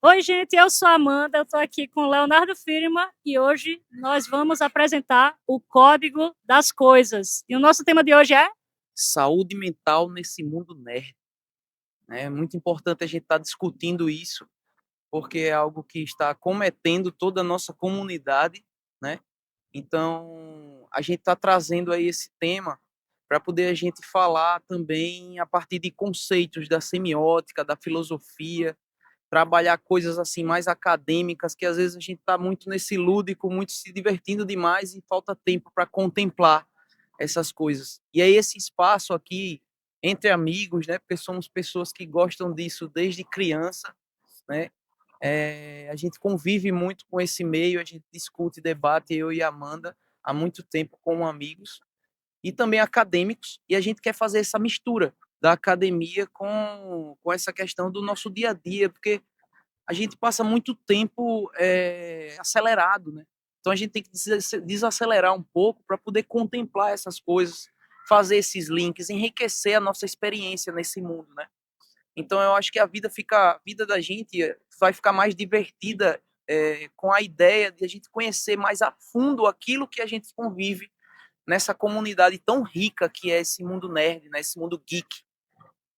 Oi, gente, eu sou a Amanda, eu estou aqui com o Leonardo Firma e hoje nós vamos apresentar o Código das Coisas. E o nosso tema de hoje é Saúde mental nesse mundo nerd, né? É muito importante a gente estar discutindo isso, porque é algo que está acometendo toda a nossa comunidade, né? Então, a gente está trazendo aí esse tema para poder a gente falar também a partir de conceitos da semiótica, da filosofia, trabalhar coisas assim mais acadêmicas, que às vezes a gente está muito nesse lúdico, muito se divertindo demais e falta tempo para contemplar essas coisas. E aí esse espaço aqui entre amigos, né? Porque somos pessoas que gostam disso desde criança, né? A gente convive muito com esse meio, a gente discute, debate, eu e a Amanda, há muito tempo como amigos e também acadêmicos, e a gente quer fazer essa mistura da academia com essa questão do nosso dia a dia, porque a gente passa muito tempo acelerado, né? Então a gente tem que desacelerar um pouco para poder contemplar essas coisas, fazer esses links, enriquecer a nossa experiência nesse mundo, né? Então eu acho que a vida da gente vai ficar mais divertida com a ideia de a gente conhecer mais a fundo aquilo que a gente convive nessa comunidade tão rica que é esse mundo nerd, né? Esse mundo geek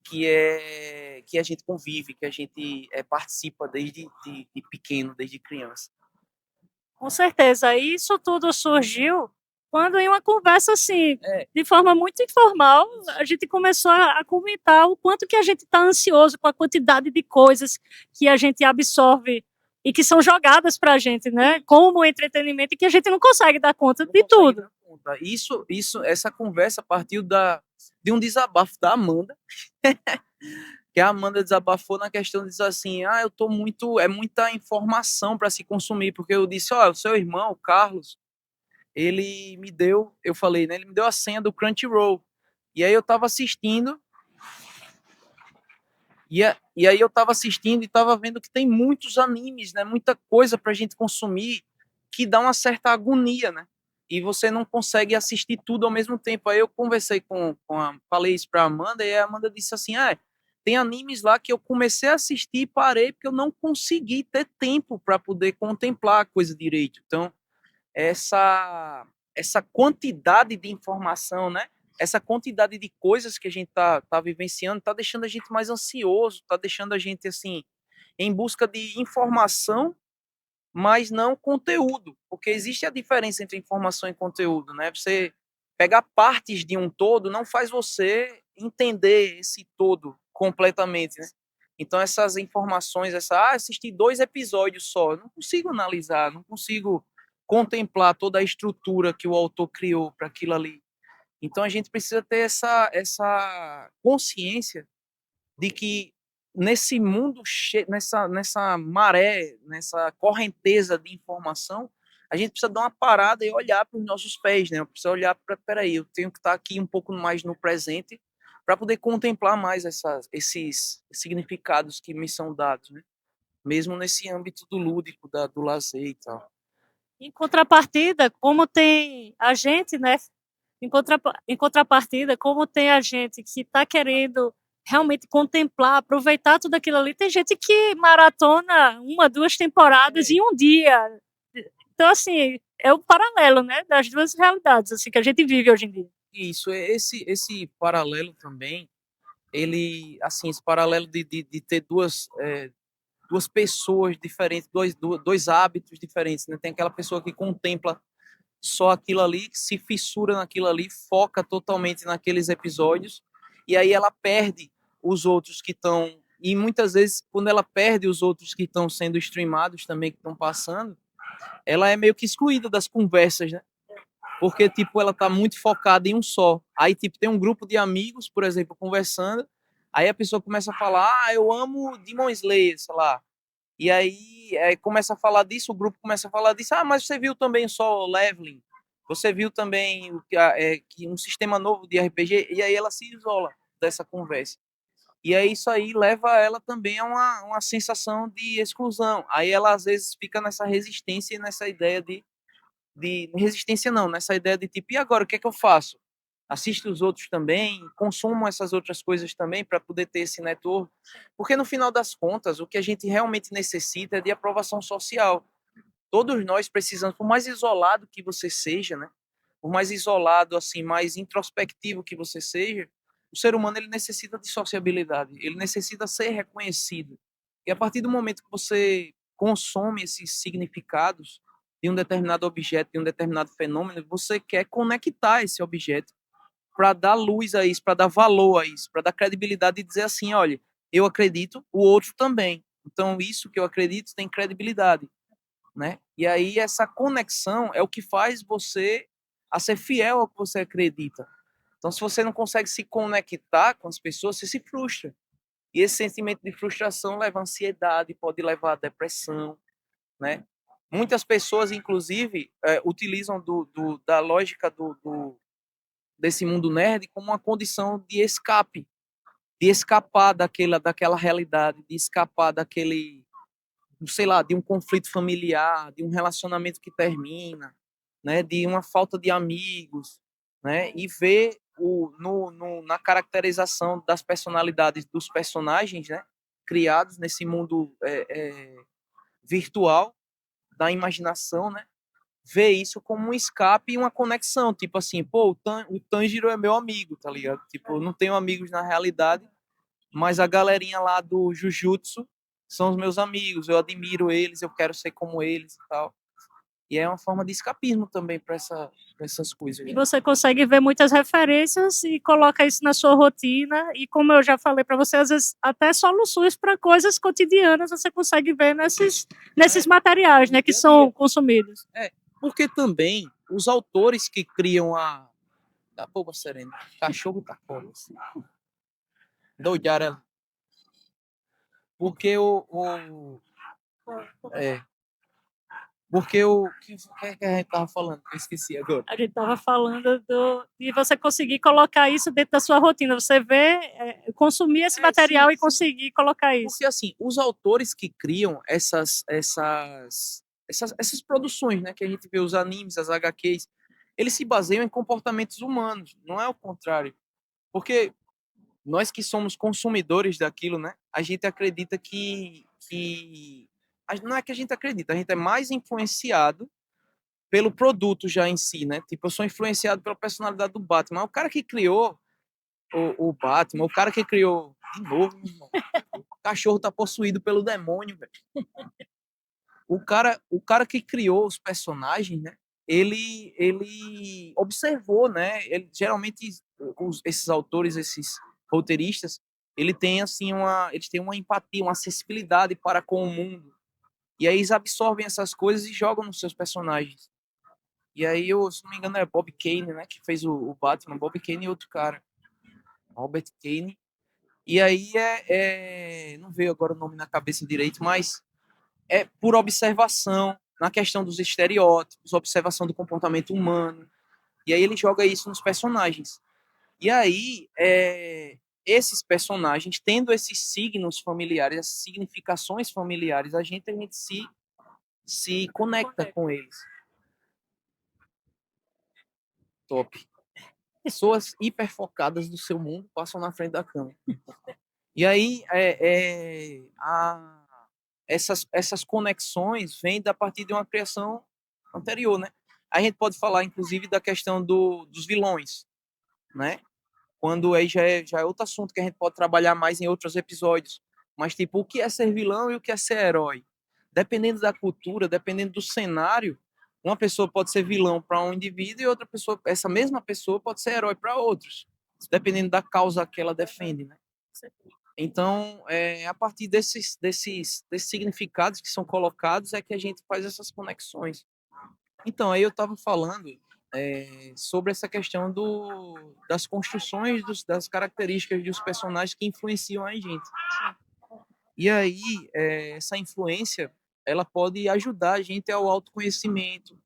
que a gente convive, que a gente participa desde de pequeno, desde criança. com certeza. E isso tudo surgiu quando, em uma conversa assim, É, de forma muito informal, a gente começou a comentar o quanto que a gente está ansioso com a quantidade de coisas que a gente absorve e que são jogadas para a gente, né? Como entretenimento e que a gente não consegue dar conta não de consegue tudo. dar conta. Essa conversa partiu de um desabafo da Amanda, que a Amanda desabafou na questão de dizer assim, eu tô muito, é muita informação para se consumir, porque eu disse, o seu irmão, o Carlos, ele me deu, eu falei, né, ele me deu a senha do Crunchyroll. E aí eu tava assistindo e aí eu tava assistindo e tava vendo que tem muitos animes, né? Muita coisa pra gente consumir que dá uma certa agonia, né? E você não consegue assistir tudo ao mesmo tempo. Aí eu conversei falei isso pra Amanda e a Amanda disse assim: tem animes lá que eu comecei a assistir e parei porque eu não consegui ter tempo para poder contemplar a coisa direito. Então, essa quantidade de informação, né? Essa quantidade de coisas que a gente tá vivenciando tá deixando a gente mais ansioso, tá deixando a gente assim em busca de informação, mas não conteúdo, porque existe a diferença entre informação e conteúdo, né? Você pegar partes de um todo não faz você entender esse todo completamente, né? Então essas informações, assisti 2 episódios só, eu não consigo analisar, não consigo contemplar toda a estrutura que o autor criou para aquilo ali. Então a gente precisa ter essa consciência de que nesse mundo nessa maré, nessa correnteza de informação, a gente precisa dar uma parada e olhar para os nossos pés, né? Precisa olhar para, peraí, eu tenho que estar aqui um pouco mais no presente para poder contemplar mais esses significados que me são dados, né? Mesmo nesse âmbito do lúdico, do lazer e tal. Em contrapartida, como tem a gente, né? Em contrapartida, como tem a gente que está querendo realmente contemplar, aproveitar tudo aquilo ali, tem gente que maratona 1, 2 temporadas em um dia. Então, assim, é o paralelo, né, das duas realidades assim, que a gente vive hoje em dia. Isso, esse paralelo também, assim, esse paralelo de ter duas pessoas diferentes, dois hábitos diferentes, né? Tem aquela pessoa que contempla só aquilo ali, que se fissura naquilo ali, foca totalmente naqueles episódios, e aí ela perde os outros que estão. E muitas vezes, quando ela perde os outros que estão sendo streamados também, que estão passando, ela é meio que excluída das conversas, né? Porque, tipo, ela tá muito focada em um só. Aí, tipo, tem um grupo de amigos, por exemplo, conversando, aí a pessoa começa a falar, eu amo Demon Slayer, sei lá. E aí começa a falar disso, o grupo começa a falar disso. Mas você viu também só Leveling? Você viu também que um sistema novo de RPG? E aí ela se isola dessa conversa. E aí isso aí leva ela também a uma sensação de exclusão. Aí ela às vezes fica nessa resistência e nessa ideia de resistência não, nessa ideia de tipo, e agora o que é que eu faço? assiste os outros também, consumam essas outras coisas também para poder ter esse network, porque no final das contas, o que a gente realmente necessita é de aprovação social. Todos nós precisamos, por mais isolado que você seja, né? Por mais isolado, assim, mais introspectivo que você seja, o ser humano ele necessita de sociabilidade, ele necessita ser reconhecido. E a partir do momento que você consome esses significados de um determinado objeto, de um determinado fenômeno, você quer conectar esse objeto para dar luz a isso, para dar valor a isso, para dar credibilidade e dizer assim, olha, eu acredito, o outro também. Então, isso que eu acredito tem credibilidade, né? E aí essa conexão é o que faz você a ser fiel ao que você acredita. Então, se você não consegue se conectar com as pessoas, você se frustra. E esse sentimento de frustração leva à ansiedade, pode levar à depressão, né? Muitas pessoas, inclusive, utilizam da lógica desse mundo nerd como uma condição de escape, de escapar daquela realidade, de escapar daquele, sei lá, de um conflito familiar, de um relacionamento que termina, né, de uma falta de amigos, né, e ver na caracterização das personalidades dos personagens, né, criados nesse mundo virtual da imaginação, né, ver isso como um escape e uma conexão, tipo assim, pô, o Tanjiro é meu amigo, tá ligado? Tipo, eu não tenho amigos na realidade, mas a galerinha lá do Jujutsu são os meus amigos, eu admiro eles, eu quero ser como eles e tal. E é uma forma de escapismo também para essas coisas. E você consegue ver muitas referências e coloca isso na sua rotina. E como eu já falei para você, às vezes até soluções para coisas cotidianas você consegue ver nesses materiais, né, que são consumidos. Porque também os autores que criam a da Poba Serena, cachorro tá cola, assim. Doidara. Porque é, porque o que é que a gente tava falando? Eu esqueci agora. A gente estava falando de você conseguir colocar isso dentro da sua rotina. Você vê, consumir esse material Sim, e conseguir colocar isso. porque assim, os autores que criam essas produções, né, que a gente vê os animes, as HQs, eles se baseiam em comportamentos humanos, não é o contrário. Porque nós que somos consumidores daquilo, né, a gente acredita não é que a gente é mais influenciado pelo produto já em si, né? Tipo, eu sou influenciado pela personalidade do Batman. O cara que criou o Batman, o cara que criou. De novo, meu irmão. O cachorro tá possuído pelo demônio, velho. O cara que criou os personagens, né? Ele observou, né? Geralmente esses autores, esses roteiristas, eles têm uma empatia, uma acessibilidade para com o mundo. E aí eles absorvem essas coisas e jogam nos seus personagens. E aí, se não me engano, é Bob Kane, né? Que fez o Batman. Bob Kane e outro cara. Robert Kane. E aí não veio agora o nome na cabeça direito, mas é por observação na questão dos estereótipos, observação do comportamento humano. E aí ele joga isso nos personagens. E aí, esses personagens, tendo esses signos familiares, essas significações familiares, a gente se conecta com eles. Top. Pessoas hiperfocadas do seu mundo passam na frente da câmera. E aí, essas conexões vêm da partir de uma criação anterior, né? A gente pode falar, inclusive, da questão dos vilões, né? Quando aí já é outro assunto que a gente pode trabalhar mais em outros episódios. Mas, tipo, o que é ser vilão e o que é ser herói? Dependendo da cultura, dependendo do cenário, uma pessoa pode ser vilão para um indivíduo e outra pessoa, essa mesma pessoa pode ser herói para outros, dependendo da causa que ela defende, né? Então, a partir desses significados que são colocados é que a gente faz essas conexões. Então, aí eu estava falando sobre essa questão das construções, das características dos personagens que influenciam a gente. E aí, essa influência, ela pode ajudar a gente ao autoconhecimento,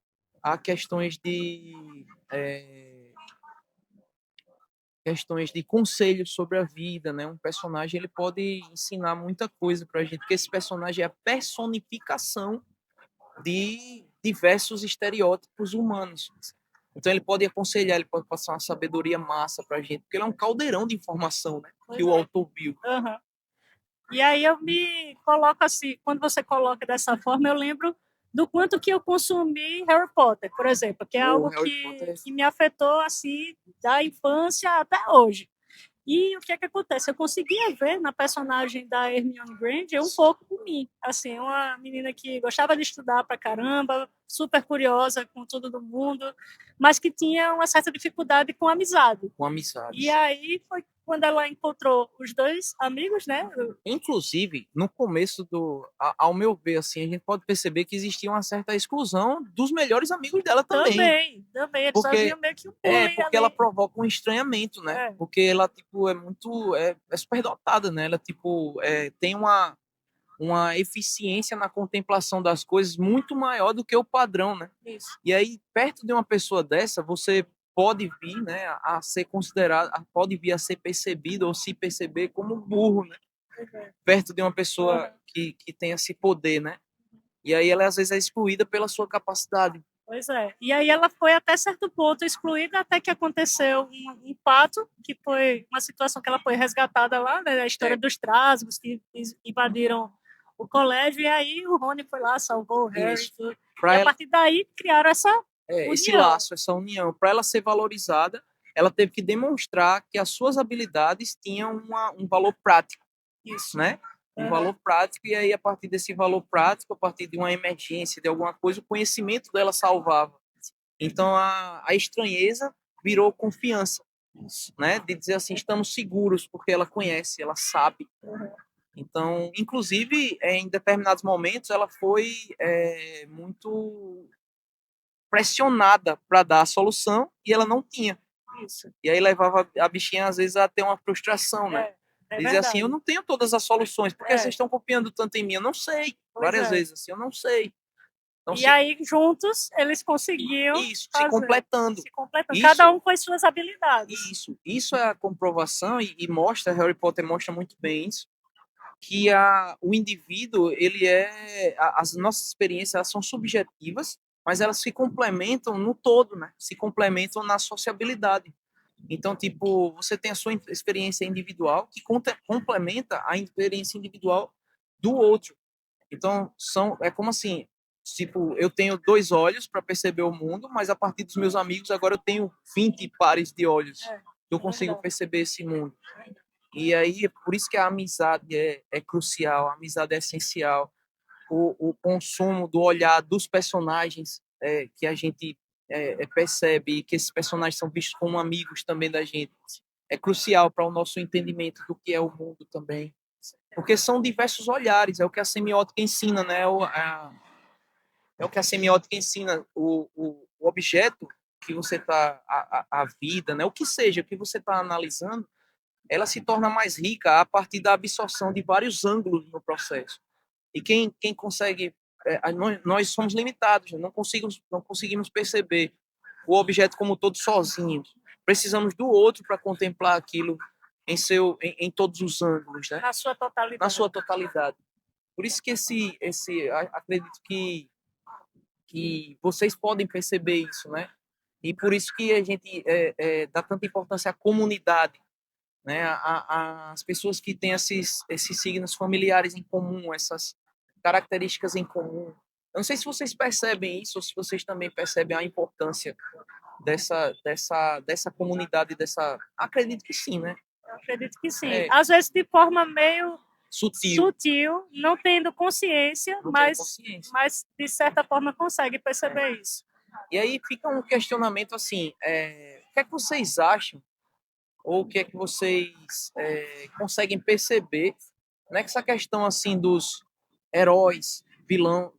a questões de conselhos sobre a vida, né? Um personagem ele pode ensinar muita coisa para a gente, porque esse personagem é a personificação de diversos estereótipos humanos. Então ele pode aconselhar, ele pode passar uma sabedoria massa pra gente, porque ele é um caldeirão de informação, né? Pois Que o é. autor viu. Aham. E aí eu me coloco assim, quando você coloca dessa forma, eu lembro do quanto que eu consumi Harry Potter, por exemplo, que é O algo Harry Potter que me afetou assim da infância até hoje. E o que é que acontece? Eu conseguia ver na personagem da Hermione Granger um pouco por mim. Assim, uma menina que gostava de estudar pra caramba, super curiosa com tudo do mundo, mas que tinha uma certa dificuldade com amizade. com amizades. E aí foi quando ela encontrou os dois amigos, né? Inclusive, no começo ao meu ver, assim, a gente pode perceber que existia uma certa exclusão dos melhores amigos dela também. Também. Eles Porque faziam meio que um bullying porque ali. ela provoca um estranhamento, né? É. Porque ela, tipo, é super dotada, né? Ela, tipo, tem uma eficiência na contemplação das coisas muito maior do que o padrão, né? Isso. E aí, perto de uma pessoa dessa, você pode vir, né, a ser considerado, pode vir a ser percebido ou se perceber como burro, né? Perto de uma pessoa que tem esse poder, né? E aí ela às vezes é excluída pela sua capacidade. Pois é. E aí ela foi até certo ponto excluída até que aconteceu um fato, que foi uma situação que ela foi resgatada lá, né, a história dos trasgos que invadiram o colégio, e aí o Rony foi lá, salvou o Harry. Isso. E a partir daí criaram essa esse união. laço, essa união. Para ela ser valorizada, ela teve que demonstrar que as suas habilidades tinham um valor prático. Isso, né? Um valor prático, e aí a partir desse valor prático, a partir de uma emergência, de alguma coisa, o conhecimento dela salvava. Então a estranheza virou confiança, né? De dizer assim, estamos seguros, porque ela conhece, ela sabe. Então, inclusive, em determinados momentos, ela foi muito pressionada para dar a solução e ela não tinha. Isso. E aí levava a bichinha, às vezes, a ter uma frustração, né? Dizer assim, eu não tenho todas as soluções, por que vocês estão confiando tanto em mim? Eu não sei. Várias vezes, assim, eu não sei. Então, e aí, juntos, eles conseguiam isso, se completando. Isso, cada um com as suas habilidades. Isso é a comprovação e mostra, Harry Potter mostra muito bem isso, que o indivíduo, as nossas experiências elas são subjetivas, mas elas se complementam no todo, né? Se complementam na sociabilidade. Então, tipo, você tem a sua experiência individual que complementa a experiência individual do outro. Então, é como assim, tipo, eu tenho 2 olhos para perceber o mundo, mas a partir dos meus amigos agora eu tenho 20 pares de olhos. Eu consigo perceber esse mundo. E aí, por isso que a amizade é crucial, a amizade é essencial. O consumo do olhar dos personagens que a gente percebe, que esses personagens são vistos como amigos também da gente, é crucial para o nosso entendimento do que é o mundo também. Porque são diversos olhares, é o que a semiótica ensina, né? É o que a semiótica ensina. O objeto que você está, a vida, né? O que seja, o que você está analisando, ela se torna mais rica a partir da absorção de vários ângulos no processo. E quem consegue, nós somos limitados, não conseguimos perceber o objeto como todo sozinhos. Precisamos do outro para contemplar aquilo em todos os ângulos, né? Na sua totalidade. Na sua totalidade. Por isso que acredito que vocês podem perceber isso, né? E por isso que a gente dá tanta importância à comunidade, né? As pessoas que têm esses signos familiares em comum, essas características em comum. Eu não sei se vocês percebem isso ou se vocês também percebem a importância dessa comunidade, Acredito que sim, né? Eu acredito que sim. Às vezes de forma meio sutil, não tendo consciência, mas de certa forma consegue perceber isso. E aí fica um questionamento assim, o que é que vocês acham ou o que é que vocês conseguem perceber, né, que essa questão assim dos heróis,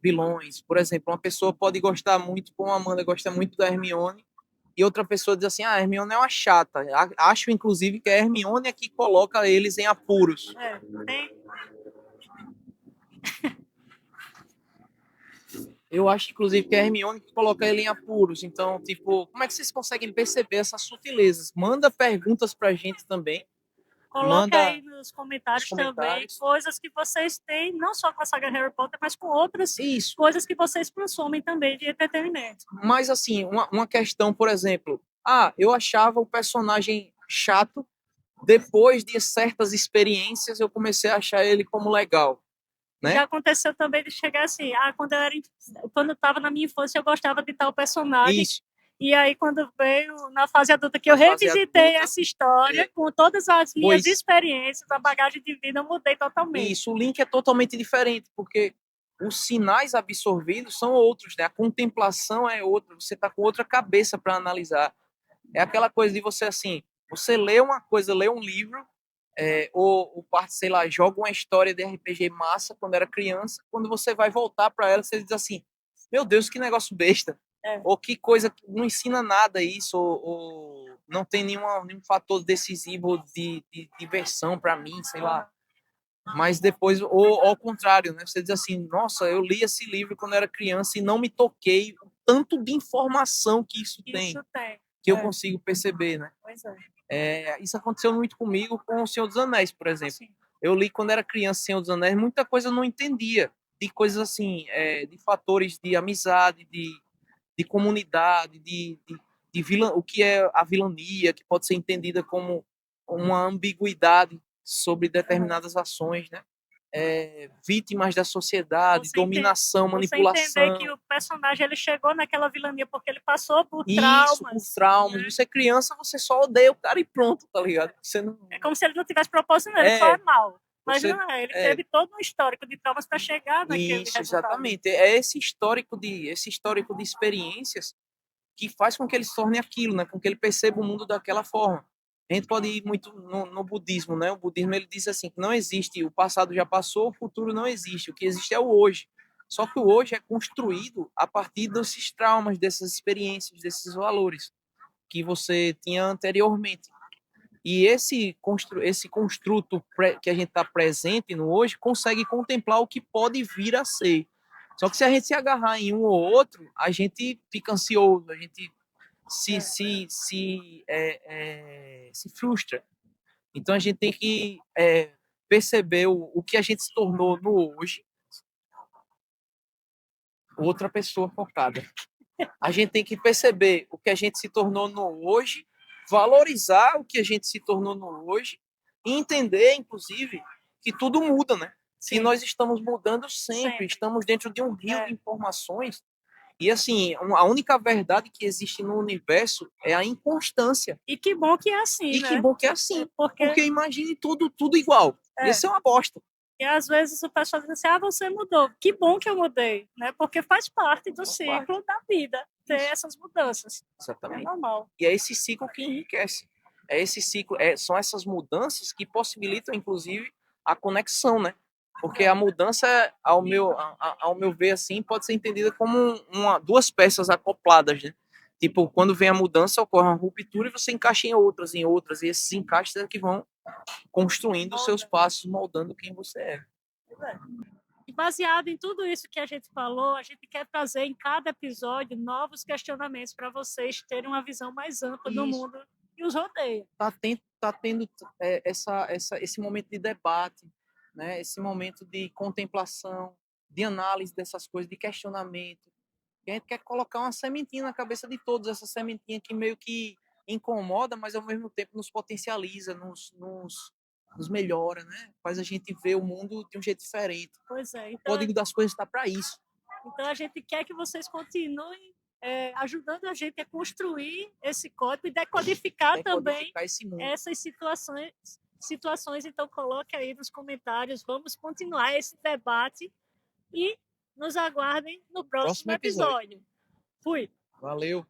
vilões, por exemplo, uma pessoa pode gostar muito, como a Amanda gosta muito da Hermione, e outra pessoa diz assim, a Hermione é uma chata. Acho, inclusive, que a Hermione é que coloca eles em apuros. Eu acho, inclusive, que é a Hermione que coloca ele em apuros. Então, tipo, como é que vocês conseguem perceber essas sutilezas? Manda perguntas pra gente também, Coloca Manda aí nos nos comentários também comentários. coisas que vocês têm, não só com a saga Harry Potter, mas com outras Isso. coisas que vocês consomem também de entretenimento. Mas, assim, uma questão, por exemplo, eu achava o personagem chato, depois de certas experiências eu comecei a achar ele como legal, né? Já aconteceu também de chegar assim, quando eu estava na minha infância eu gostava de tal personagem. Isso. E aí, quando veio na fase adulta, que eu revisitei essa história, com todas as minhas experiências, a bagagem de vida, eu mudei totalmente. Isso, o link é totalmente diferente, porque os sinais absorvidos são outros, né? A contemplação é outra, você está com outra cabeça para analisar. É aquela coisa de você, assim, você lê uma coisa, lê um livro, ou parte, sei lá, joga uma história de RPG massa quando era criança, quando você vai voltar para ela, você diz assim, meu Deus, que negócio besta. Ou que coisa que não ensina nada isso, ou não tem nenhum fator decisivo de diversão para mim, sei lá. Mas depois, ou ao contrário, né? Você diz assim, nossa, eu li esse livro quando era criança e não me toquei o tanto de informação que isso tem, que eu consigo perceber, né? Pois é. Isso aconteceu muito comigo com O Senhor dos Anéis, por exemplo. Sim. Eu li quando era criança O Senhor dos Anéis, muita coisa eu não entendia, de coisas assim, de fatores de amizade, de comunidade, de vilã, o que é a vilania, que pode ser entendida como uma ambiguidade sobre determinadas ações, né? Vítimas da sociedade, dominação, manipulação. Você entender que o personagem ele chegou naquela vilania porque ele passou por traumas. Por traumas. Né? Você é criança, você só odeia o cara e pronto, tá ligado? Você não... É como se ele não tivesse propósito, ele só é mal. Mas você, não é, ele teve todo um histórico de traumas para chegar naquele resultado. Exatamente. É esse histórico de experiências que faz com que ele se torne aquilo, né? Com que ele perceba o mundo daquela forma. A gente pode ir muito no budismo, né? O budismo ele diz assim que não existe, o passado já passou, o futuro não existe, o que existe é o hoje. Só que o hoje é construído a partir desses traumas, dessas experiências, desses valores que você tinha anteriormente. E esse construto que a gente está presente no hoje consegue contemplar o que pode vir a ser. Só que se a gente se agarrar em um ou outro, a gente fica ansioso, a gente se frustra. Então a gente tem que perceber o que a gente se tornou no hoje. Outra pessoa focada. A gente tem que perceber o que a gente se tornou no hoje, valorizar o que a gente se tornou no hoje e entender, inclusive, que tudo muda, né? Sim. Que nós estamos mudando sempre, estamos dentro de um rio de informações. E, assim, a única verdade que existe no universo é a inconstância. E que bom que é assim, né? Que bom que é assim. Porque imagine tudo igual. Isso é uma bosta. E às vezes o pessoal diz assim, você mudou. Que bom que eu mudei, né? Porque faz parte do ciclo da vida ter essas mudanças. Exatamente. É normal. E é esse ciclo que enriquece. É esse ciclo, são essas mudanças que possibilitam, inclusive, a conexão, né? Porque a mudança, ao meu ver, assim, pode ser entendida como duas peças acopladas, né? Tipo, quando vem a mudança, ocorre uma ruptura e você encaixa em outras, e esses encaixes é que vão construindo os seus passos, moldando quem você é. E baseado em tudo isso que a gente falou, a gente quer trazer em cada episódio novos questionamentos para vocês terem uma visão mais ampla do mundo que os rodeia. Tá tendo esse momento de debate, né? Esse momento de contemplação, de análise dessas coisas, de questionamento. E a gente quer colocar uma sementinha na cabeça de todos, essa sementinha que meio que incomoda, mas ao mesmo tempo nos potencializa, nos melhora, né? Faz a gente ver o mundo de um jeito diferente. Pois é. Então, o código das coisas está para isso. Então a gente quer que vocês continuem ajudando a gente a construir esse código e decodificar também essas situações. Então coloque aí nos comentários, vamos continuar esse debate e nos aguardem no próximo episódio. Fui. Valeu.